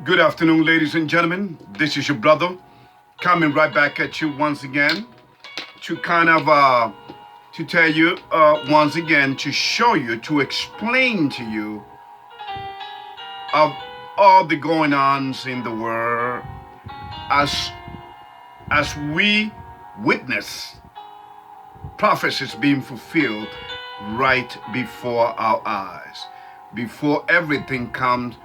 Good afternoon, ladies and gentlemen. This is your brother coming right back at you once again to to tell you once again, to show you, to explain to you of all the going ons in the world as we witness prophecies being fulfilled right before our eyes, before everything comes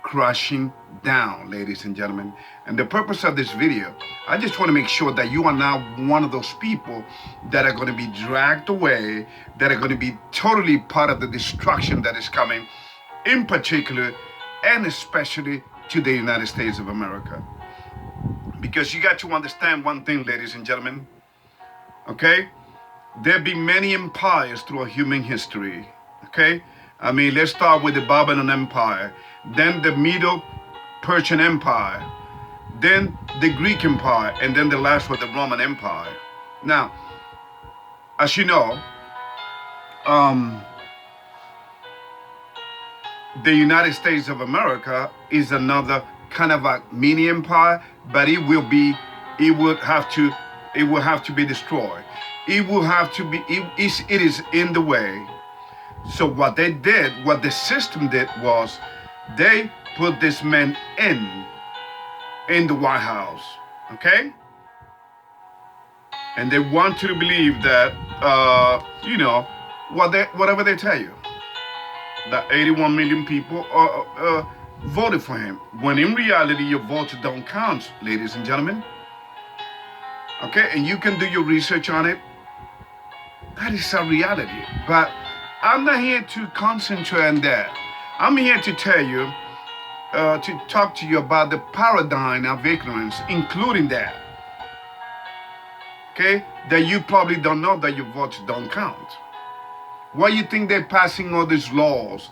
crashing down, ladies and gentlemen. And the purpose of this video, I just want to make sure that you are not one of those people that are going to be dragged away, that are going to be totally part of the destruction that is coming, in particular and especially to the United States of America. Because you got to understand one thing, ladies and gentlemen, okay? There have been many empires throughout human history, okay? I mean, let's start with the Babylon Empire, then the Middle Persian Empire, then the Greek Empire, and then the last was the Roman Empire. Now, as you know, the United States of America is another kind of a mini empire, but it will have to be destroyed. It will have to be, it is in the way. So what they did, what the system did was they put this man in the White House, okay? And they want you to believe that, whatever they tell you, that 81 million people voted for him, when in reality your votes don't count, ladies and gentlemen. Okay, and you can do your research on it. That is a reality. But I'm not here to concentrate on that. I'm here to tell you, to talk to you about the paradigm of ignorance, including that. Okay, that you probably don't know that your votes don't count. Why you think they're passing all these laws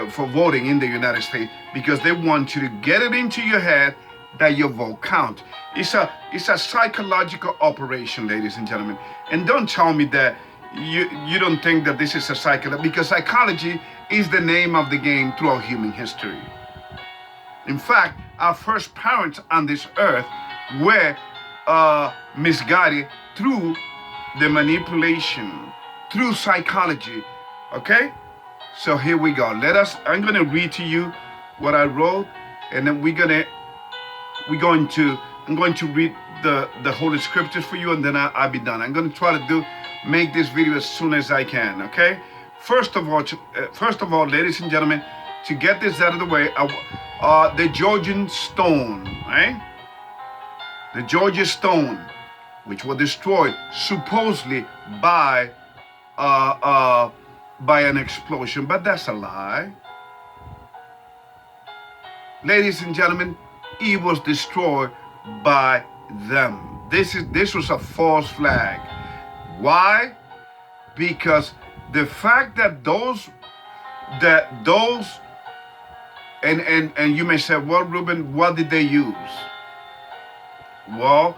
for voting in the United States? Because they want you to get it into your head that your vote count. It's a psychological operation, ladies and gentlemen. And don't tell me that you don't think that this is a psychology, because psychology is the name of the game throughout human history. In fact, our first parents on this earth were misguided through the manipulation, through psychology. Okay, so here we go. I'm going to read to you what I wrote, and then I'm going to read the Holy Scriptures for you, and then I'll be done. I'm going to try to make this video as soon as I can. Okay. First of all, ladies and gentlemen, to get this out of the way, the Georgian stone, right? The Georgian stone, which was destroyed supposedly by an explosion, but that's a lie. Ladies and gentlemen, it was destroyed by them. This was a false flag. Why? Because the fact that those and you may say, well, Ruben, what did they use? Well,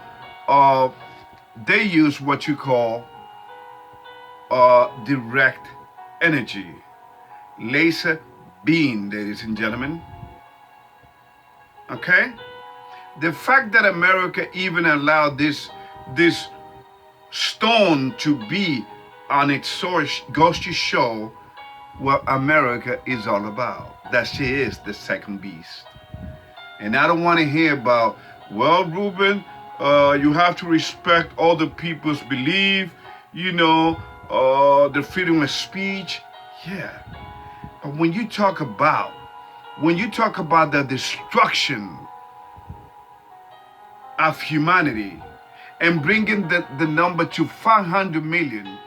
they use what you call direct energy, laser beam, ladies and gentlemen. Okay? The fact that America even allowed this stone to be on its source goes to show what America is all about. That she is the second beast. And I don't want to hear about, well, Ruben, you have to respect other people's belief, the freedom of speech. Yeah. But when you talk about the destruction of humanity and bringing the number to 500 million,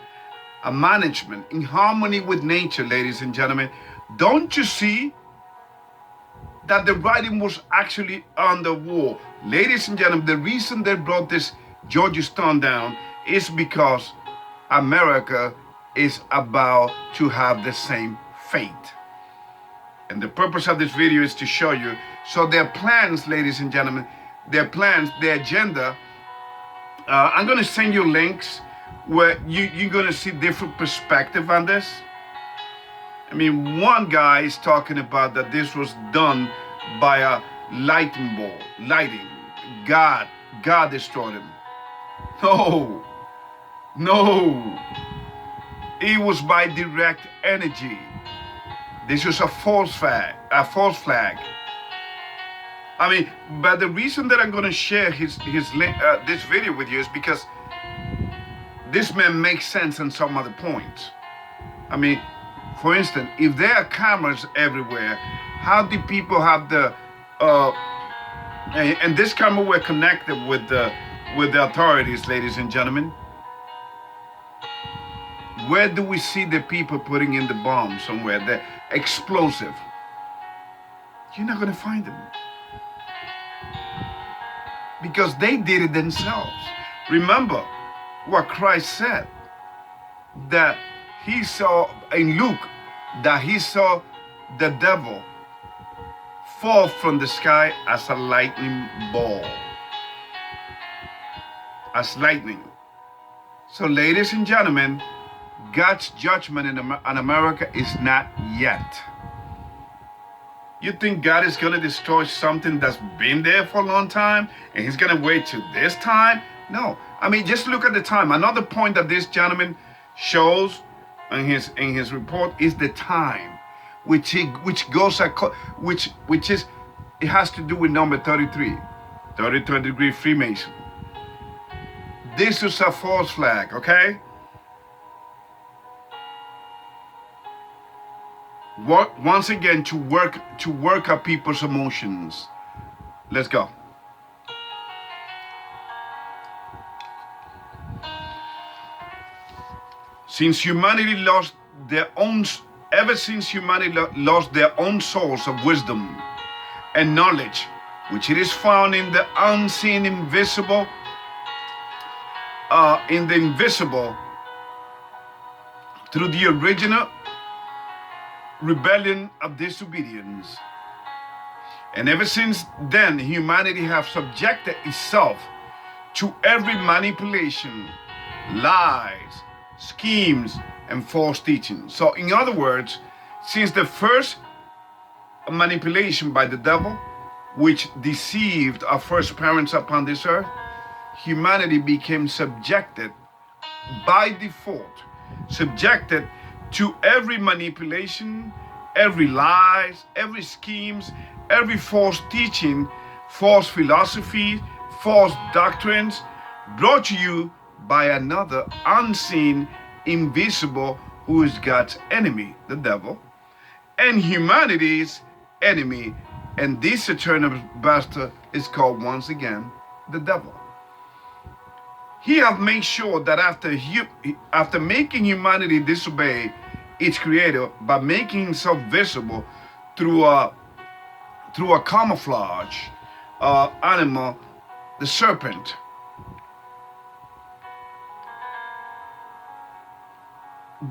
a management in harmony with nature, ladies and gentlemen, don't you see that the writing was actually on the wall? Ladies and gentlemen, the reason they brought this Georgia stone down is because America is about to have the same fate. And the purpose of this video is to show you. So their plans, ladies and gentlemen, their agenda, I'm going to send you links where you're going to see different perspective on this. I mean, one guy is talking about that this was done by lightning bolt, lighting. God destroyed him. No. It was by direct energy. This was a false flag. I mean, but the reason that I'm going to share this video with you is because this man makes sense on some other points. I mean, for instance, if there are cameras everywhere, how do people have the and this camera were connected with the authorities, ladies and gentlemen? Where do we see the people putting in the bomb somewhere, the explosive? You're not going to find them. Because they did it themselves. Remember what Christ said, that he saw in Luke, that he saw the devil fall from the sky as a lightning ball. As lightning. So ladies and gentlemen, God's judgment on America is not yet. You think God is going to destroy something that's been there for a long time and he's going to wait till this time? No. I mean, just look at the time. Another point that this gentleman shows in his report is the time, which is, it has to do with number 33 degree Freemason. This is a false flag, okay? Once again, to work up people's emotions. Let's go. Since humanity lost their own, ever since humanity lost their own source of wisdom and knowledge, which it is found in the unseen, invisible, through the original rebellion of disobedience. And ever since then, humanity has subjected itself to every manipulation, lies, schemes, and false teaching. So in other words, since the first manipulation by the devil, which deceived our first parents upon this earth, humanity became subjected by default, subjected to every manipulation, every lies, every schemes, every false teaching, false philosophy, false doctrines, brought to you by another unseen, invisible, who is God's enemy, the devil, and humanity's enemy. And this eternal bastard is called, once again, the devil. He have made sure that after making humanity disobey its creator by making himself visible through a camouflage animal, the serpent,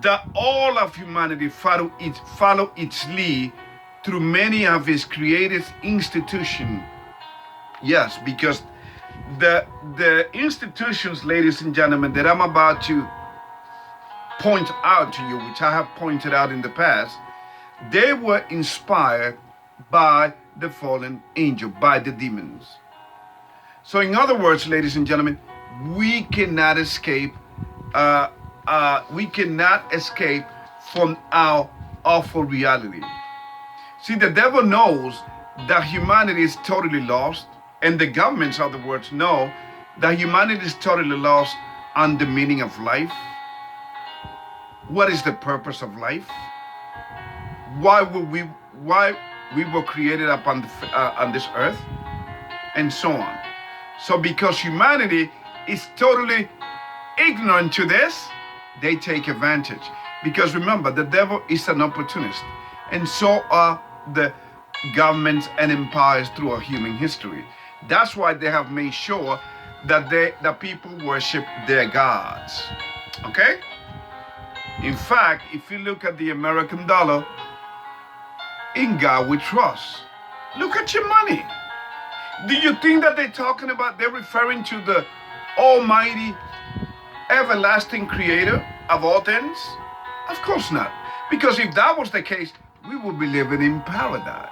that all of humanity follow its lead through many of his created institutions. Yes, because the institutions, ladies and gentlemen, that I'm about to point out to you, which I have pointed out in the past, they were inspired by the fallen angel, by the demons. So in other words, ladies and gentlemen, we cannot escape from our awful reality. See, the devil knows that humanity is totally lost, and the governments, in other words, know that humanity is totally lost on the meaning of life. What is the purpose of life? Why we were created upon on this earth, and so on. So because humanity is totally ignorant to this, they take advantage. Because remember, the devil is an opportunist, and so are the governments and empires throughout human history. That's why they have made sure that the people worship their gods. Okay? In fact, if you look at the American dollar, in God we trust. Look at your money. Do you think that they're referring to the almighty, everlasting creator of all things? Of course not. Because if that was the case, we would be living in paradise.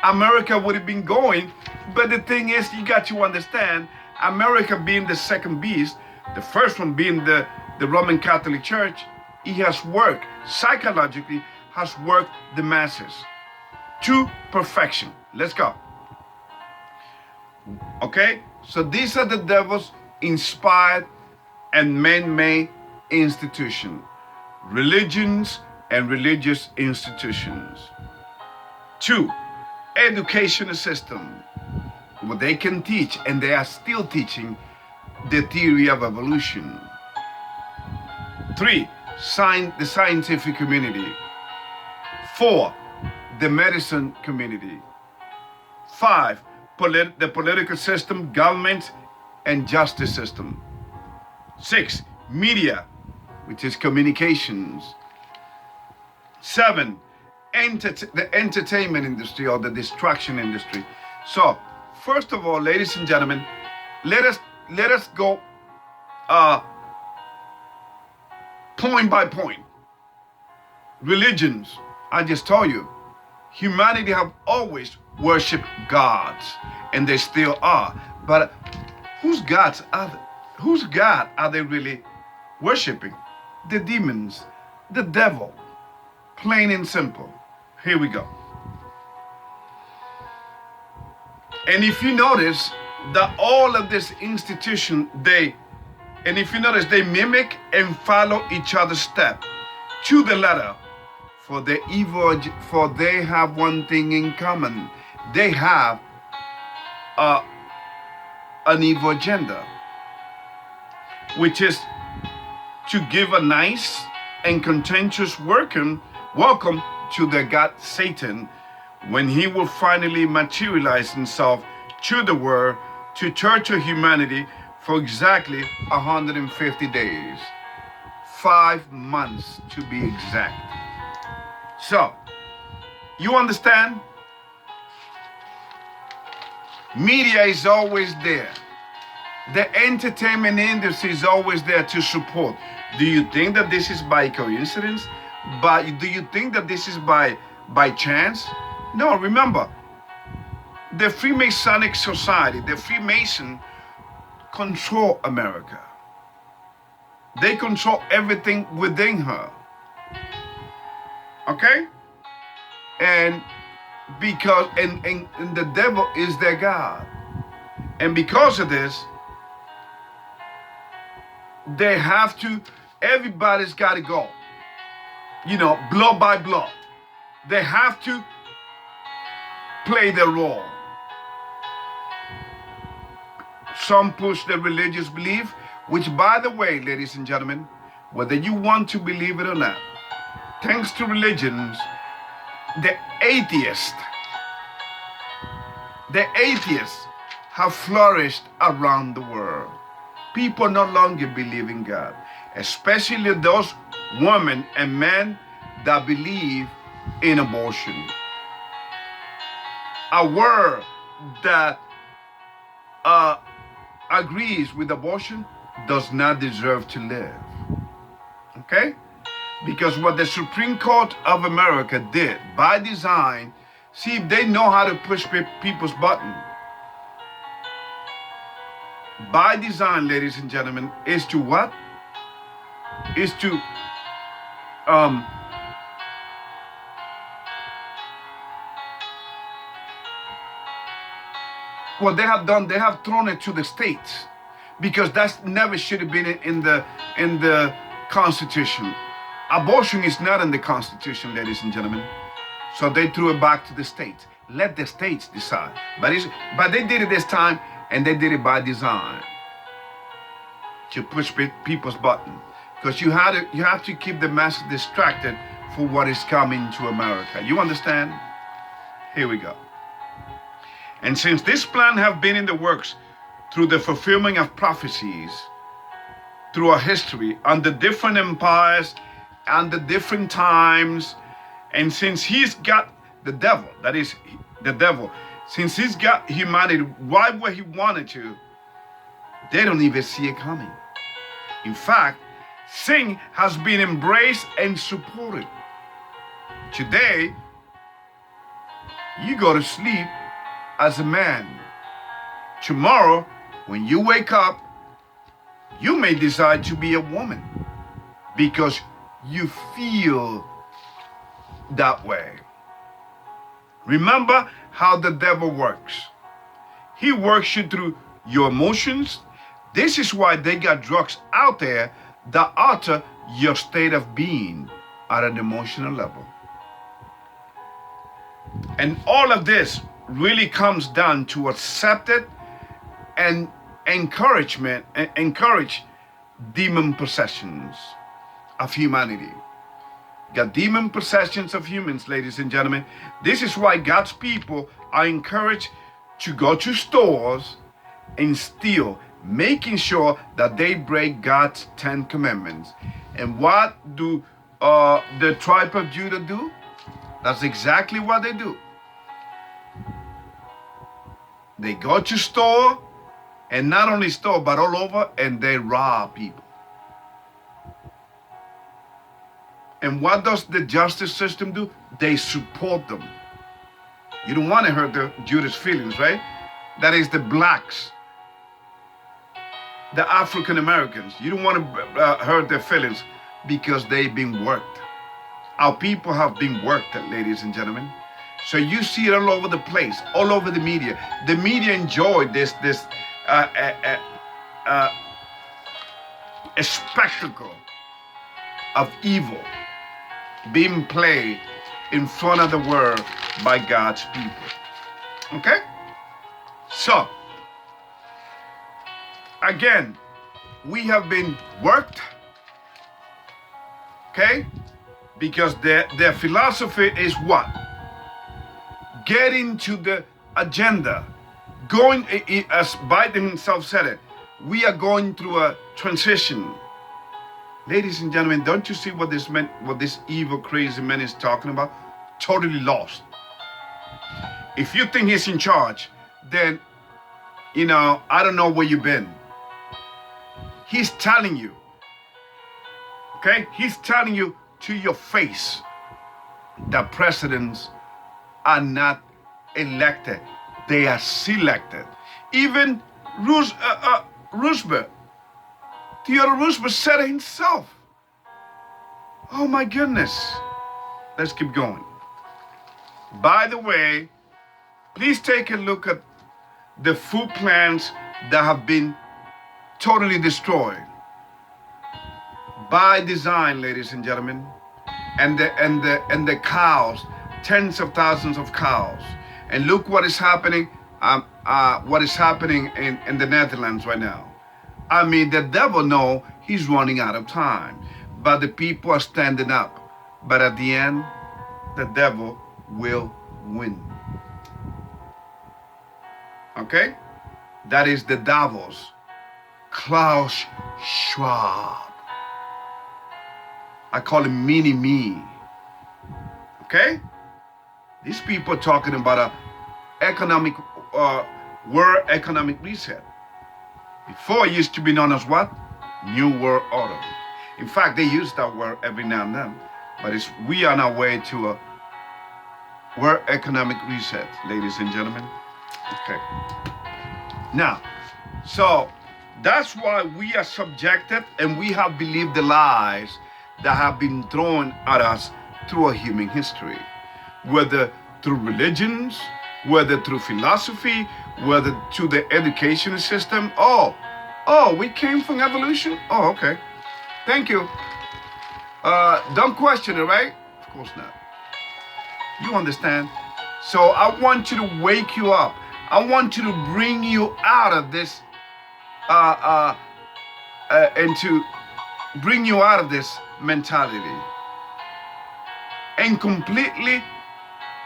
America would have been going. But the thing is, you got to understand, America being the second beast, the first one being the Roman Catholic Church, he has worked psychologically, has worked the masses to perfection. Let's go. Okay, so these are the devil's inspired and man-made institutions, religions and religious institutions. 2, educational system, where they can teach, and they are still teaching, the theory of evolution. 3, the scientific community. 4, the medicine community. 5, the political system, government, and justice system. 6, media, which is communications. 7, the entertainment industry or the distraction industry. So, first of all, ladies and gentlemen, let us go point by point. Religions, I just told you, humanity have always worshipped gods, and they still are. But whose God are they really worshiping? The demons, the devil, plain and simple. Here we go. And if you notice that all of this institution, they mimic and follow each other's step to the letter. For they have one thing in common. They have an evil agenda, which is to give a nice and contentious welcome to the god Satan, when he will finally materialize himself to the world to torture humanity for exactly 150 days. 5 months to be exact. So, you understand? Media is always there. The entertainment industry is always there to support. Do you think that this is by coincidence? Do you think that this is by chance? No, remember, the Freemasonic Society, the Freemason, control America. They control everything within her. Okay? And because and the devil is their God. And because of this, they have to, everybody's got to go. Blow by blow. They have to play their role. Some push their religious belief, which, by the way, ladies and gentlemen, whether you want to believe it or not, thanks to religions, the atheists have flourished around the world. People no longer believe in God, especially those women and men that believe in abortion. A world that agrees with abortion does not deserve to live. Okay? Because what the Supreme Court of America did by design, see, they know how to push people's button. By design, ladies and gentlemen, is to what? Is to what they have done, they have thrown it to the states, because that's never should have been in the Constitution. Abortion is not in the Constitution, ladies and gentlemen. So they threw it back to the states. Let the states decide. But they did it this time, and they did it by design to push people's button, because you have to keep the masses distracted for what is coming to America. You understand? Here we go. And since this plan have been in the works through the fulfillment of prophecies through our history under different empires, under different times, and since he's got the devil, that is the devil, since he's got humanity right where he wanted to, they don't even see it coming. In fact, sin has been embraced and supported. Today, you go to sleep as a man. Tomorrow, when you wake up, you may decide to be a woman because you feel that way. Remember how the devil works. He works you through your emotions. This is why they got drugs out there that alter your state of being at an emotional level. And all of this really comes down to accept it and encourage demon possessions of humanity. Got demon possessions of humans, ladies and gentlemen. This is why God's people are encouraged to go to stores and steal, making sure that they break God's 10 commandments. And what do the tribe of Judah do? That's exactly what they do. They go to store, and not only store, but all over, and they rob people. And what does the justice system do? They support them. You don't want to hurt the Judah's feelings, right? That is the blacks, the African Americans. You don't want to hurt their feelings because they've been worked. Our people have been worked, ladies and gentlemen. So you see it all over the place, all over the media. The media enjoy this a spectacle of evil being played in front of the world by God's people. Okay? So, again, we have been worked, okay? Because their philosophy is what? Getting to the agenda. Going, as Biden himself said it, we are going through a transition. Ladies and gentlemen, don't you see what this evil, crazy man is talking about? Totally lost. If you think he's in charge, then, I don't know where you've been. He's telling you, okay? He's telling you to your face that presidents are not elected. They are selected. Even Roosevelt, Theodore Roosevelt said it himself. Oh my goodness. Let's keep going. By the way, please take a look at the food plants that have been totally destroyed by design, ladies and gentlemen, and the cows, tens of thousands of cows. And look what is happening. What is happening in the Netherlands right now. I mean, the devil knows he's running out of time, but the people are standing up. But at the end, the devil will win. Okay? That is the Davos. Klaus Schwab. I call him mini-me. Okay? These people are talking about a world economic reset. Before it used to be known as what? New World Order. In fact, they use that word every now and then. But we are on our way to a world economic reset, ladies and gentlemen. Okay. Now, so that's why we are subjected and we have believed the lies that have been thrown at us through a human history. Whether through religions, whether through philosophy, whether to the education system. Oh, we came from evolution? Oh, okay. Thank you. Don't question it, right? Of course not. You understand? So I want you to wake you up. I want you to bring you out of this, and to bring you out of this mentality. And completely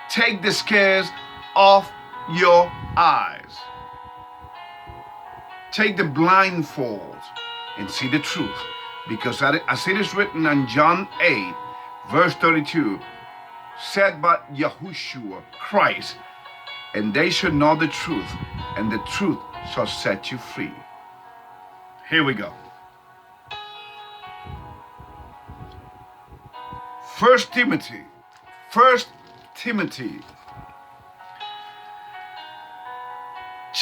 take the scales off your eyes. Take the blindfold and see the truth. Because as it is written in John 8, verse 32, said by Yahushua, Christ, and they shall know the truth, and the truth shall set you free. Here we go. 1 Timothy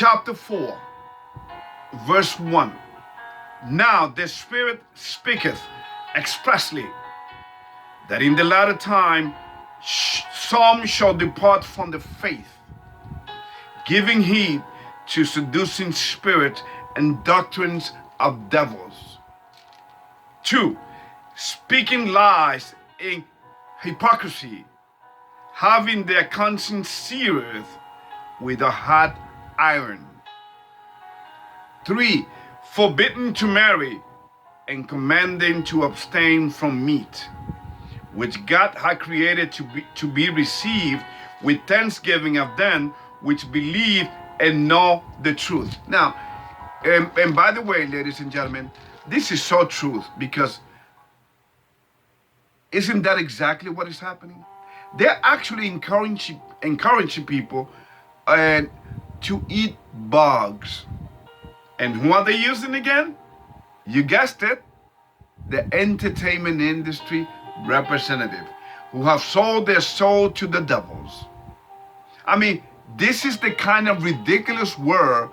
chapter 4, verse 1. Now the Spirit speaketh expressly that in the latter time some shall depart from the faith, giving heed to seducing spirits and doctrines of devils. 2. Speaking lies in hypocrisy, having their conscience seared with a hot iron. 3. Forbidding to marry and commanding to abstain from meat, which God had created to be received with thanksgiving of them which believe and know the truth. Now, and by the way, ladies and gentlemen, this is so true, because isn't that exactly what is happening? They're actually encouraging people to eat bugs. And who are they using again? You guessed it, the entertainment industry representative who have sold their soul to the devils. I mean, this is the kind of ridiculous word,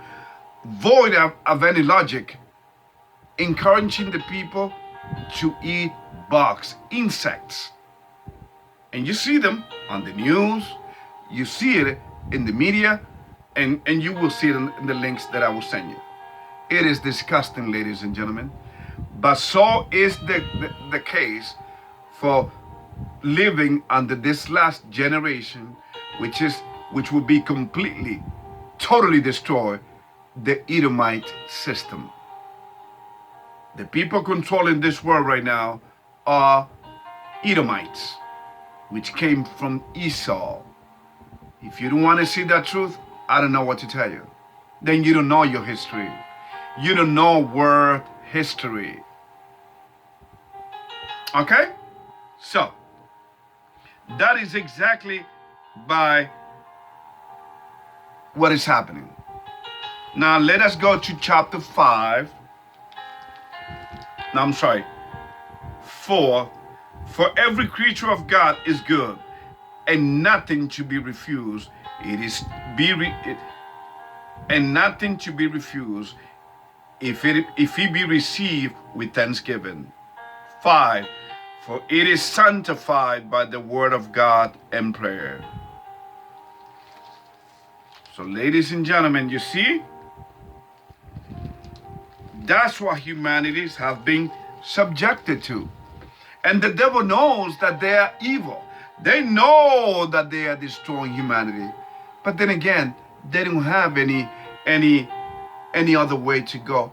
void of any logic, encouraging the people to eat bugs, insects. And you see them on the news, you see it in the media, and you will see it in the links that I will send you. It is disgusting, ladies and gentlemen. But so is the case for living under this last generation, which will be completely, totally destroy the Edomite system. The people controlling this world right now are Edomites, which came from Esau. If you don't want to see that truth, I don't know what to tell you. Then you don't know your history. You don't know world history. Okay? So, that is exactly by what is happening. Now, let us go to chapter 5. No, I'm sorry. 4. For every creature of God is good, and nothing to be refused. And nothing to be refused if he be received with thanksgiving. 5. For it is sanctified by the word of God and prayer. So, ladies and gentlemen, you see, that's what humanities have been subjected to. And the devil knows that they are evil. They know that they are destroying humanity. But then again, they don't have any other way to go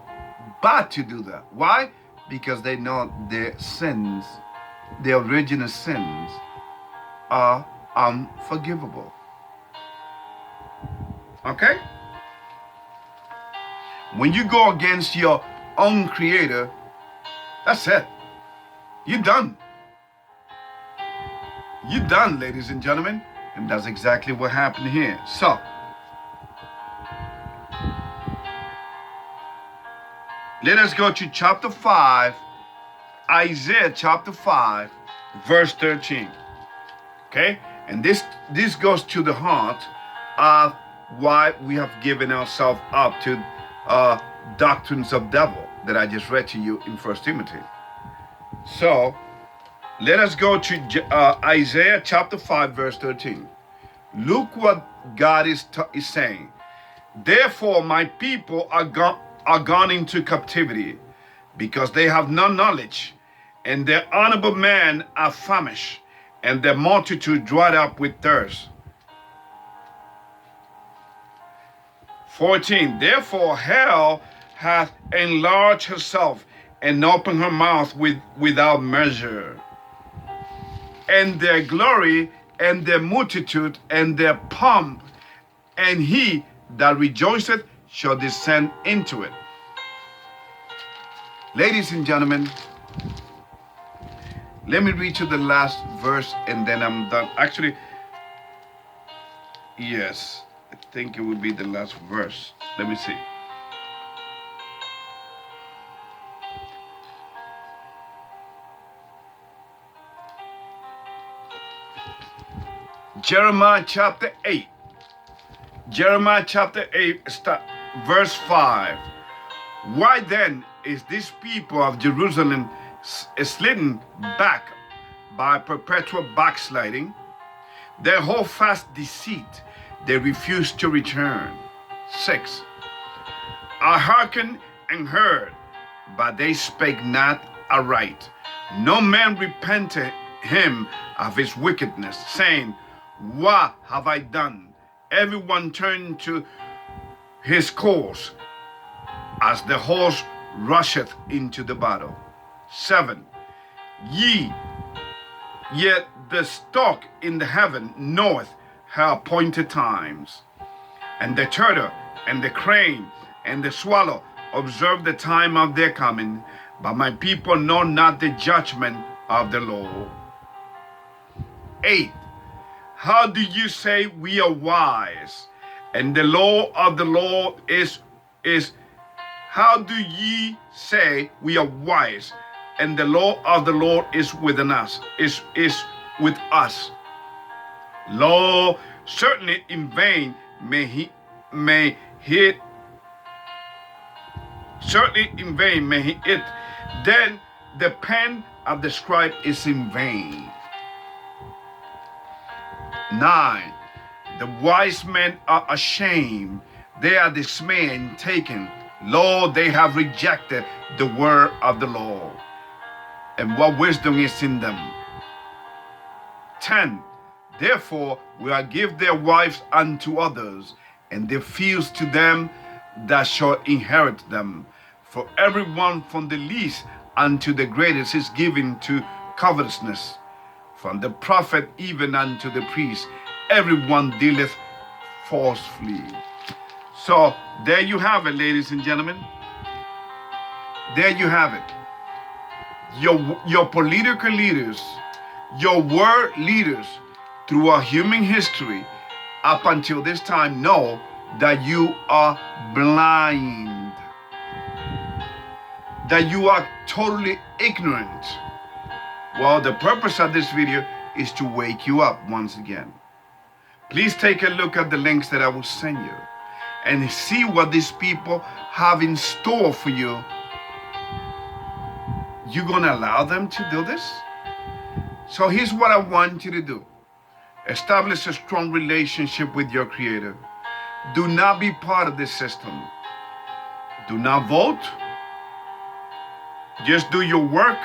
but to do that. Why? Because they know their sins, their original sins, are unforgivable. Okay? When you go against your own creator, that's it. You're done. You're done, ladies and gentlemen. And that's exactly what happened here. So, let us go to chapter 5, Isaiah chapter 5, verse 13. Okay? And this goes to the heart of why we have given ourselves up to doctrines of devil that I just read to you in 1 Timothy. So, let us go to Isaiah chapter 5, verse 13. Look what God is saying. Therefore, my people are gone into captivity, because they have no knowledge, and their honorable men are famished, and their multitude dried up with thirst. 14. Therefore, hell hath enlarged herself and opened her mouth without measure. And their glory and their multitude and their pomp, and he that rejoiceth shall descend into it. Ladies and gentlemen, let me read to the last verse and then I'm done. Actually, yes, I think it will be the last verse. Let me see. Jeremiah chapter 8, Jeremiah chapter 8, verse 5. Why then is this people of Jerusalem slidden back by perpetual backsliding? They hold fast deceit. They refuse to return. 6. I hearkened and heard, but they spake not aright. No man repented him of his wickedness, saying, what have I done? Everyone turned to his course, as the horse rusheth into the battle. 7. Yet the stork in the heaven knoweth her appointed times, and the turtle and the crane and the swallow observe the time of their coming, but my people know not the judgment of the Lord. 8. How do you say we are wise, and the law of the Lord is how do ye say we are wise, and the law of the Lord is within us, is with us? Lo, certainly in vain certainly in vain may he it. Then the pen of the scribe is in vain. 9. The wise men are ashamed. They are dismayed and taken. Lo, they have rejected the word of the Lord. And what wisdom is in them? 10. Therefore will I give their wives unto others, and their fields to them that shall inherit them. For everyone from the least unto the greatest is given to covetousness. From the prophet even unto the priest, everyone dealeth falsely. So there you have it, ladies and gentlemen. There you have it. Your political leaders, your world leaders throughout human history up until this time know that you are blind, that you are totally ignorant. Well, the purpose of this video is to wake you up once again. Please take a look at the links that I will send you and see what these people have in store for you. You gonna allow them to do this? So here's what I want you to do. Establish a strong relationship with your Creator. Do not be part of this system. Do not vote. Just do your work.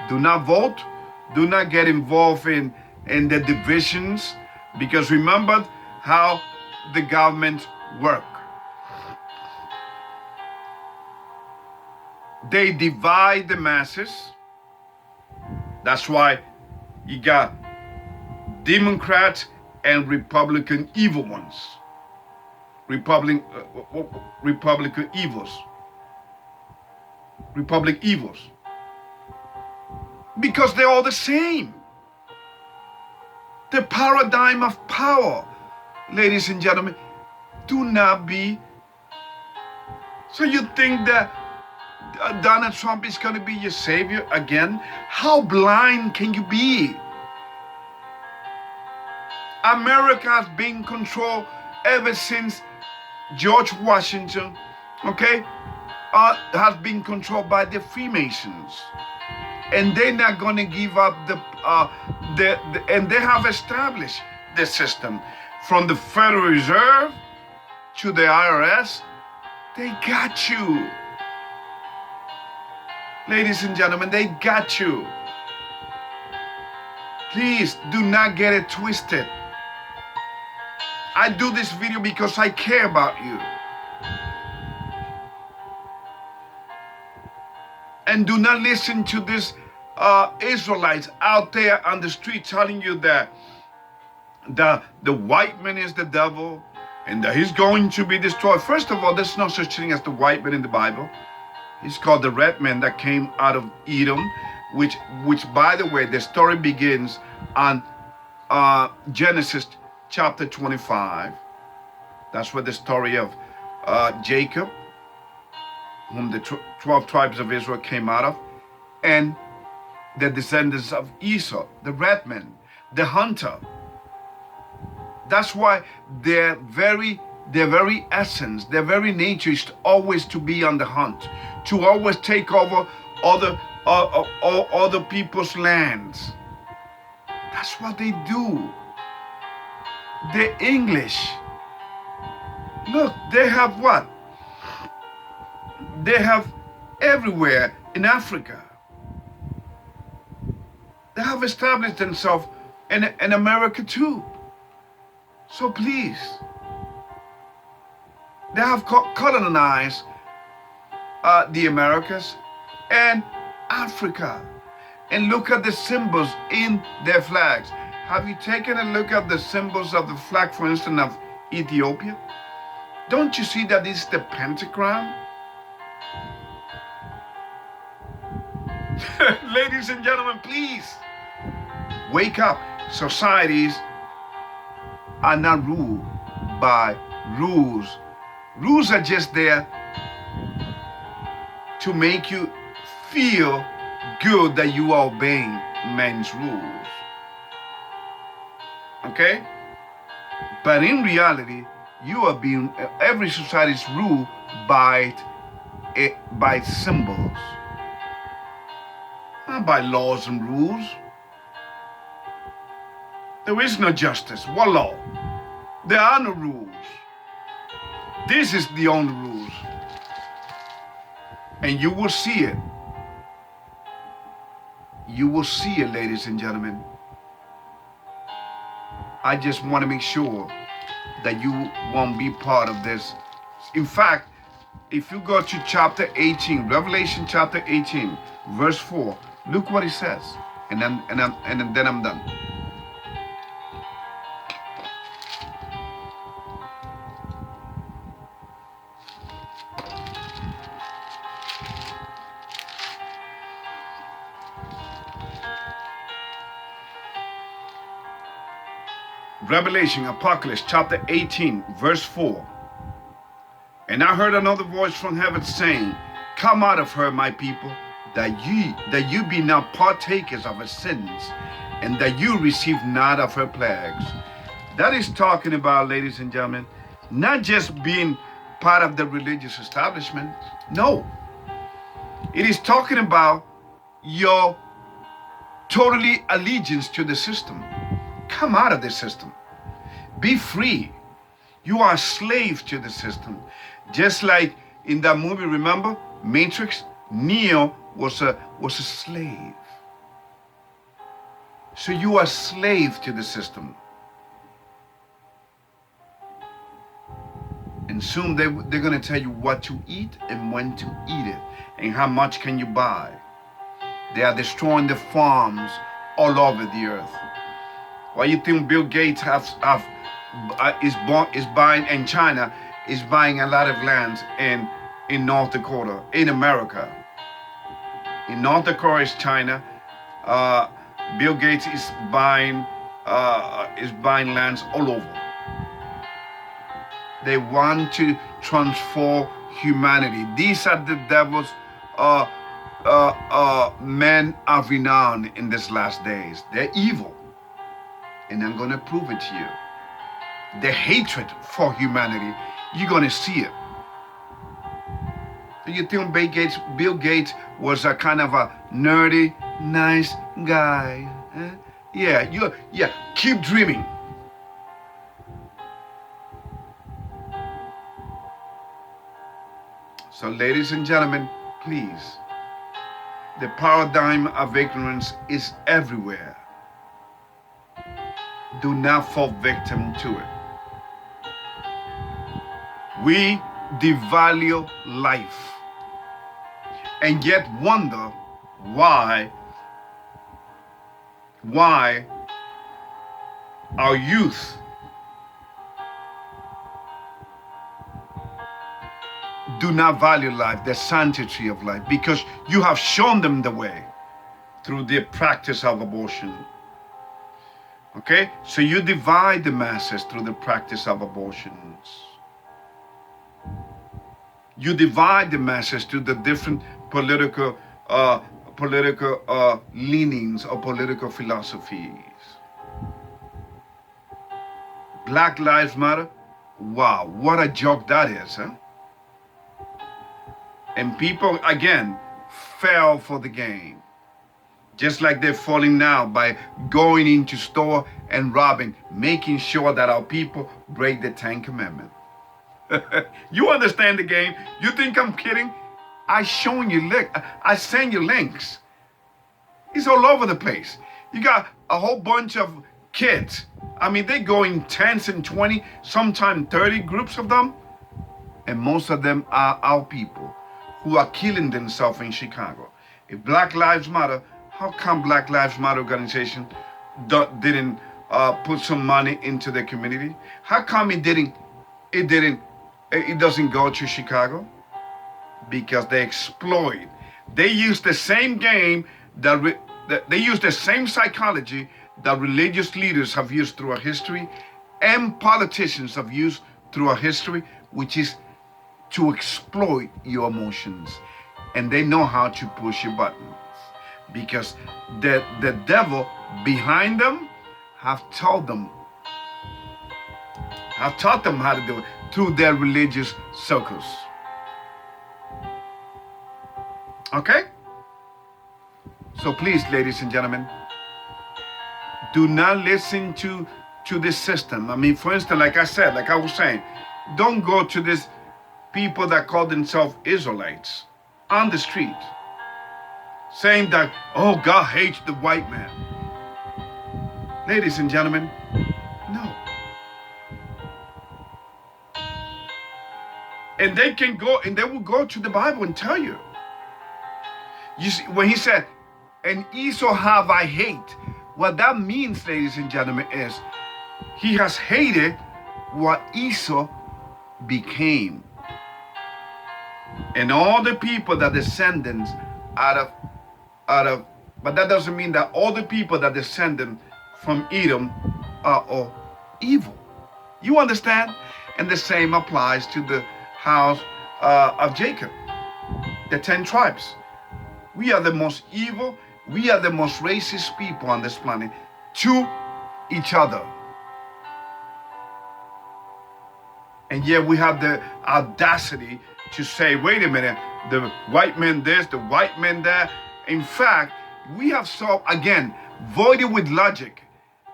Do not vote. Do not get involved in the divisions, because remember how the government work. They divide the masses. That's why you got Democrats and Republican evil ones. Republic evils. Because they're all the same. The paradigm of power, ladies and gentlemen, do not be. So you think that Donald Trump is going to be your savior again? How blind can you be? America has been controlled ever since George Washington, okay, has been controlled by the Freemasons. And they're not going to give up and they have established the system from the Federal Reserve to the IRS. They got you. Ladies and gentlemen, they got you. Please do not get it twisted. I do this video because I care about you. And do not listen to these Israelites out there on the street telling you that the white man is the devil and that he's going to be destroyed. First of all, there's no such thing as the white man in the Bible. He's called the red man that came out of Edom, which by the way, the story begins on Genesis chapter 25. That's where the story of Jacob, whom the 12 tribes of Israel came out of, and the descendants of Esau, the red man, the hunter. That's why their very essence, their very nature is always to be on the hunt, to always take over other people's lands. That's what they do. The English, look, they have what? They have everywhere in Africa. They have established themselves in America too. So please, they have colonized the Americas and Africa. And look at the symbols in their flags. Have you taken a look at the symbols of the flag, for instance, of Ethiopia? Don't you see that it's the pentagram? Ladies and gentlemen, please wake up. Societies are not ruled by rules. Rules are just there to make you feel good that you are obeying men's rules. Okay? But in reality, you are being, every society is ruled by symbols, not by laws and rules. There is no justice. What law? There are no rules. This is the only rules. And you will see it. You will see it, ladies and gentlemen. I just want to make sure that you won't be part of this. In fact, if you go to chapter 18, Revelation chapter 18, verse 4, look what it says. And then I'm done. Revelation, Apocalypse, chapter 18, verse 4. And I heard another voice from heaven saying, come out of her, my people, that you be not partakers of her sins, and that you receive not of her plagues. That is talking about, ladies and gentlemen, not just being part of the religious establishment. No. It is talking about your totally allegiance to the system. Come out of the system. Be free. You are a slave to the system. Just like in that movie, remember? Matrix? Neo was a slave. So you are a slave to the system. And soon they're going to tell you what to eat and when to eat it. And how much can you buy. They are destroying the farms all over the earth. Why you think Bill Gates is buying, and China is buying a lot of lands in North Dakota, in America? In North Dakota is China. Bill Gates is buying lands all over. They want to transform humanity. These are the devil's men of renown in these last days. They're evil. And I'm going to prove it to you. The hatred for humanity, you're going to see it. Do you think Bill Gates was a kind of a nerdy, nice guy? Eh? Yeah, keep dreaming. So ladies and gentlemen, please, the paradigm of ignorance is everywhere. Do not fall victim to it. We devalue life and yet wonder why our youth do not value life, the sanctity of life, because you have shown them the way through the practice of abortion. Okay? So you divide the masses through the practice of abortions. You divide the masses to the different political leanings or political philosophies. Black Lives Matter. Wow, what a joke that is, huh? And people, again, fell for the game. Just like they're falling now by going into store and robbing, making sure that our people break the 10 Commandments. You understand the game? You think I'm kidding? I send you links. It's all over the place. You got a whole bunch of kids. I mean, they go in 10s and 20, sometimes 30 groups of them. And most of them are our people who are killing themselves in Chicago. If Black Lives Matter, how come Black Lives Matter organization didn't put some money into the community? How come it doesn't go to Chicago? Because they exploit. They use the same game they use the same psychology that religious leaders have used throughout history and politicians have used throughout history, which is to exploit your emotions. And they know how to push your buttons because the devil behind them have taught them how to do it through their religious circles. Okay? So please, ladies and gentlemen, do not listen to this system. I mean, for instance, like I was saying, don't go to these people that call themselves Israelites on the street saying that, oh, God hates the white man. Ladies and gentlemen, no. And they can go and they will go to the Bible and tell you. You see, when he said, and Esau have I hate, what that means, ladies and gentlemen, is he has hated what Esau became. And all the people that descendants out of, but that doesn't mean that all the people that descended from Edom are all evil. You understand? And the same applies to the house of Jacob, the 10 tribes. We are the most evil, we are the most racist people on this planet to each other. And yet we have the audacity to say, wait a minute, the white man this, the white man that. In fact, we have so, again, voided with logic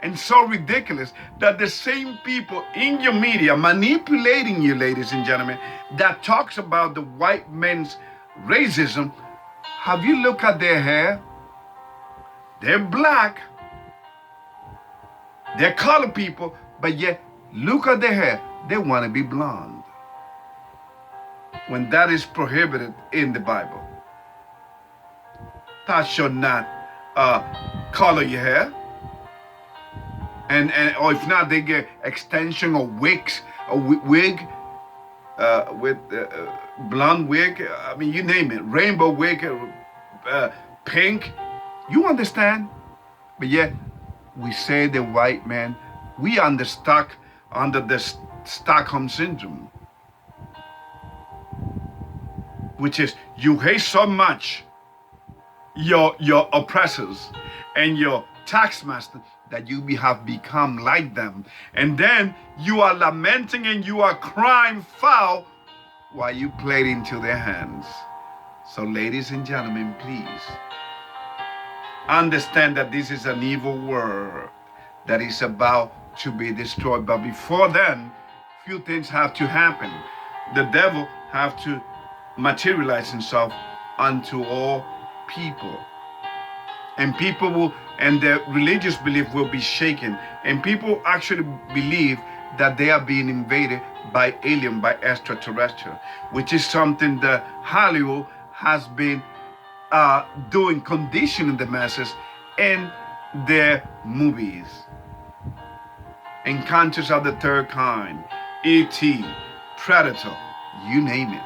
and so ridiculous that the same people in your media manipulating you, ladies and gentlemen, that talks about the white man's racism, have you looked at their hair? They're black. They're colored people, but yet look at their hair. They want to be blonde. When that is prohibited in the Bible. Thou shalt not color your hair. And or if not, they get extension or wigs, a wig with blonde wig. I mean, you name it, rainbow wig, pink. You understand? But yet we say the white man, we under the Stockholm syndrome, which is you hate so much your oppressors and your taskmaster that you have become like them, and then you are lamenting and you are crying foul while you played into their hands. So ladies and gentlemen, please understand that this is an evil world that is about to be destroyed. But before then, few things have to happen. The devil have to materialize himself unto all people. And people will, and their religious belief will be shaken. And people actually believe that they are being invaded by alien, by extraterrestrial, which is something that Hollywood has been doing, conditioning the masses in their movies. Encounters of the Third Kind, E.T., Predator, you name it.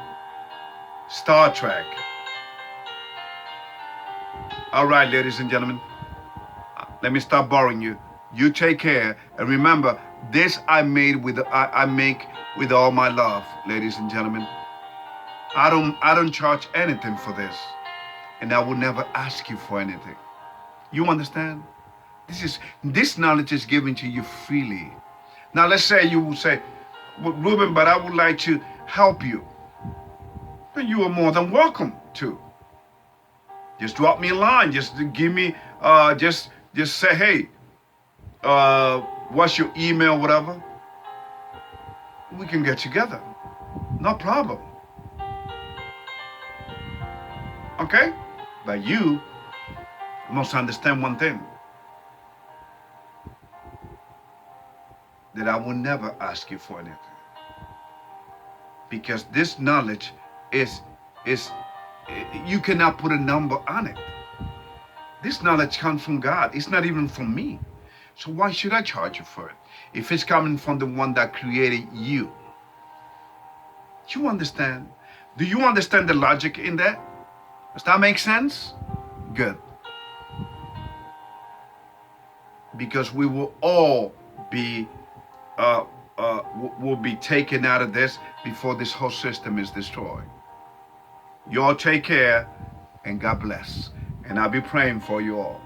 Star Trek. All right, ladies and gentlemen, let me stop boring you. You take care, and remember, this I make with all my love, ladies and gentlemen. I don't charge anything for this, and I will never ask you for anything. You understand? This knowledge is given to you freely. Now let's say you would say, well, Ruben, but I would like to help you. Then you are more than welcome to. Just drop me a line. Just give me, just say, hey, what's your email, whatever. We can get together. No problem. Okay? But you must understand one thing. That I will never ask you for anything. Because this knowledge is you cannot put a number on it. This knowledge comes from God. It's not even from me. So why should I charge you for it? If it's coming from the one that created you. Do you understand? Do you understand the logic in that? Does that make sense? Good. Because we will all be will be taken out of this before this whole system is destroyed. You all take care, and God bless. And I'll be praying for you all.